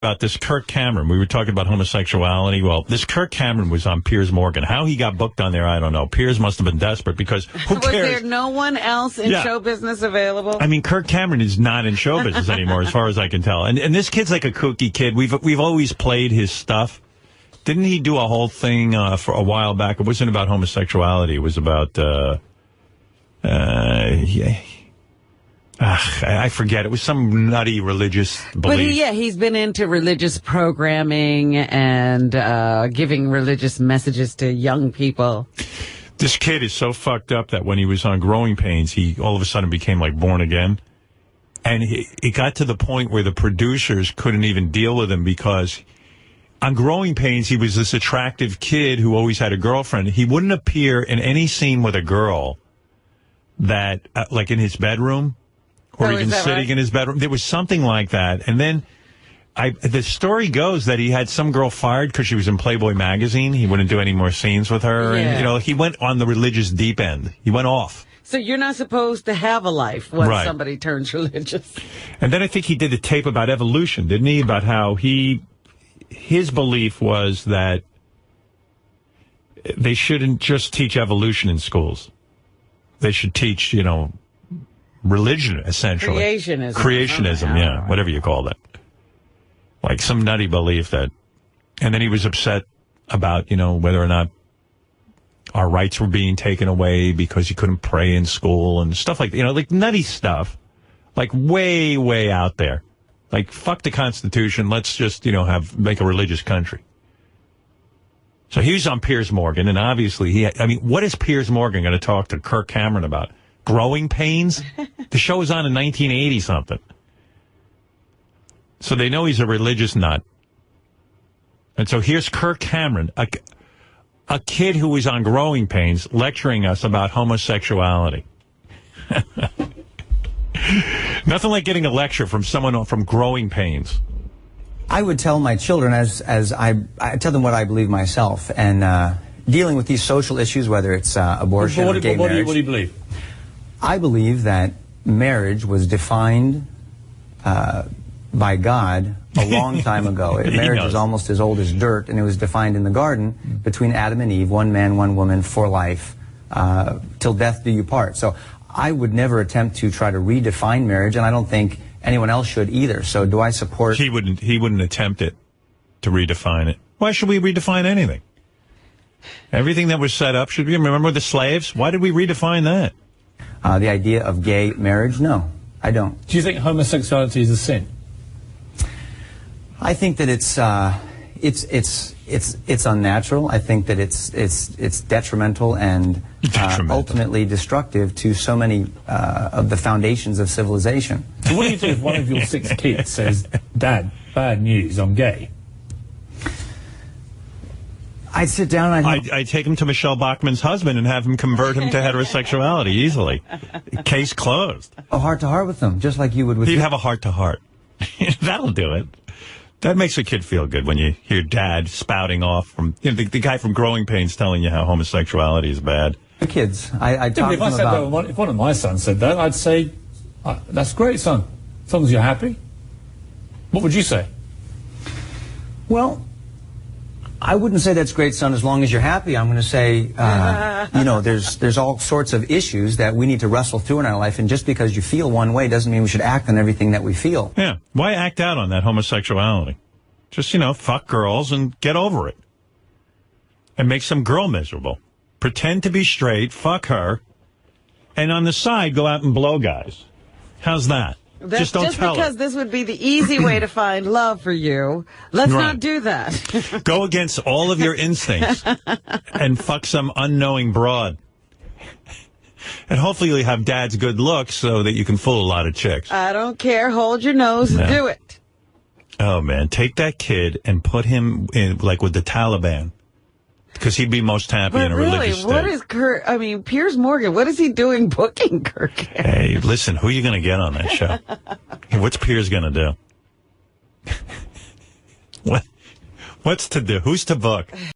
about this Kirk Cameron. We were talking about homosexuality. Well, this Kirk Cameron was on Piers Morgan. How he got booked on there, I don't know. Piers must have been desperate because who cares? Was there no one else in show business available? I mean, Kirk Cameron is not in show business anymore, as far as I can tell. And this kid's like a kooky kid. We've always played his stuff. Didn't he do a whole thing for a while back? It wasn't about homosexuality. It was about I forget. It was some nutty religious belief. But he's been into religious programming and giving religious messages to young people. This kid is so fucked up that when he was on Growing Pains, he all of a sudden became like born again. And it got to the point where the producers couldn't even deal with him because on Growing Pains, he was this attractive kid who always had a girlfriend. He wouldn't appear in any scene with a girl that, like in his bedroom. Or even sitting in his bedroom. There was something like that. And then the story goes that he had some girl fired because she was in Playboy magazine. He wouldn't do any more scenes with her. Yeah. And, he went on the religious deep end. He went off. So you're not supposed to have a life when somebody turns religious. And then I think he did a tape about evolution, didn't he? About how his belief was that they shouldn't just teach evolution in schools. They should teach, religion, essentially. Creationism, whatever you call that. Like some nutty belief that... And then he was upset about, whether or not our rights were being taken away because you couldn't pray in school and stuff like that. Like nutty stuff. Like way, way out there. Like, fuck the Constitution. Let's just, make a religious country. So he was on Piers Morgan, and obviously what is Piers Morgan going to talk to Kirk Cameron about? Growing Pains? The show was on in 1980-something. So they know he's a religious nut. And so here's Kirk Cameron, a kid who was on Growing Pains, lecturing us about homosexuality. Nothing like getting a lecture from someone from Growing Pains. I would tell my children, as I tell them what I believe myself, and dealing with these social issues, whether it's abortion or gay marriage. What do you believe? I believe that marriage was defined by God a long time ago. Marriage is almost as old as dirt, and it was defined in the garden between Adam and Eve, one man, one woman, for life, till death do you part. So I would never attempt to try to redefine marriage, and I don't think anyone else should either. So do I support... He wouldn't attempt it to redefine it. Why should we redefine anything? Everything that was set up should be... Remember the slaves? Why did we redefine that? The idea of gay marriage? No, I don't. Do you think homosexuality is a sin? I think that it's unnatural. I think that it's detrimental and ultimately destructive to so many of the foundations of civilization. So what do you do if one of your 6 kids says, "Dad, bad news, I'm gay"? I'd sit down and I'd take him to Michelle Bachmann's husband and have him convert him to heterosexuality easily. Case closed. A heart-to-heart with them, just like you would with... He'd have a heart-to-heart. That'll do it. That makes a kid feel good when you hear Dad spouting off from... the guy from Growing Pains telling you how homosexuality is bad. The kids. I talk to them about... If one of my sons said that, I'd say, that's great, son. As long as you're happy. What would you say? Well... I wouldn't say that's great, son, as long as you're happy. I'm going to say, there's all sorts of issues that we need to wrestle through in our life, and just because you feel one way doesn't mean we should act on everything that we feel. Yeah. Why act out on that homosexuality? Just, fuck girls and get over it. And make some girl miserable. Pretend to be straight, fuck her, and on the side, go out and blow guys. How's that? Just because this would be the easy way to find love for you. Let's not do that. Go against all of your instincts and fuck some unknowing broad. And hopefully you'll have Dad's good looks so that you can fool a lot of chicks. I don't care. Hold your nose and do it. Oh, man. Take that kid and put him in, like, with the Taliban. Because he'd be most happy in a religious state. What is Kirk? I mean, Piers Morgan, what is he doing booking Kirk? Hey, listen, who are you going to get on that show? What's Piers going to do? What's to do? Who's to book?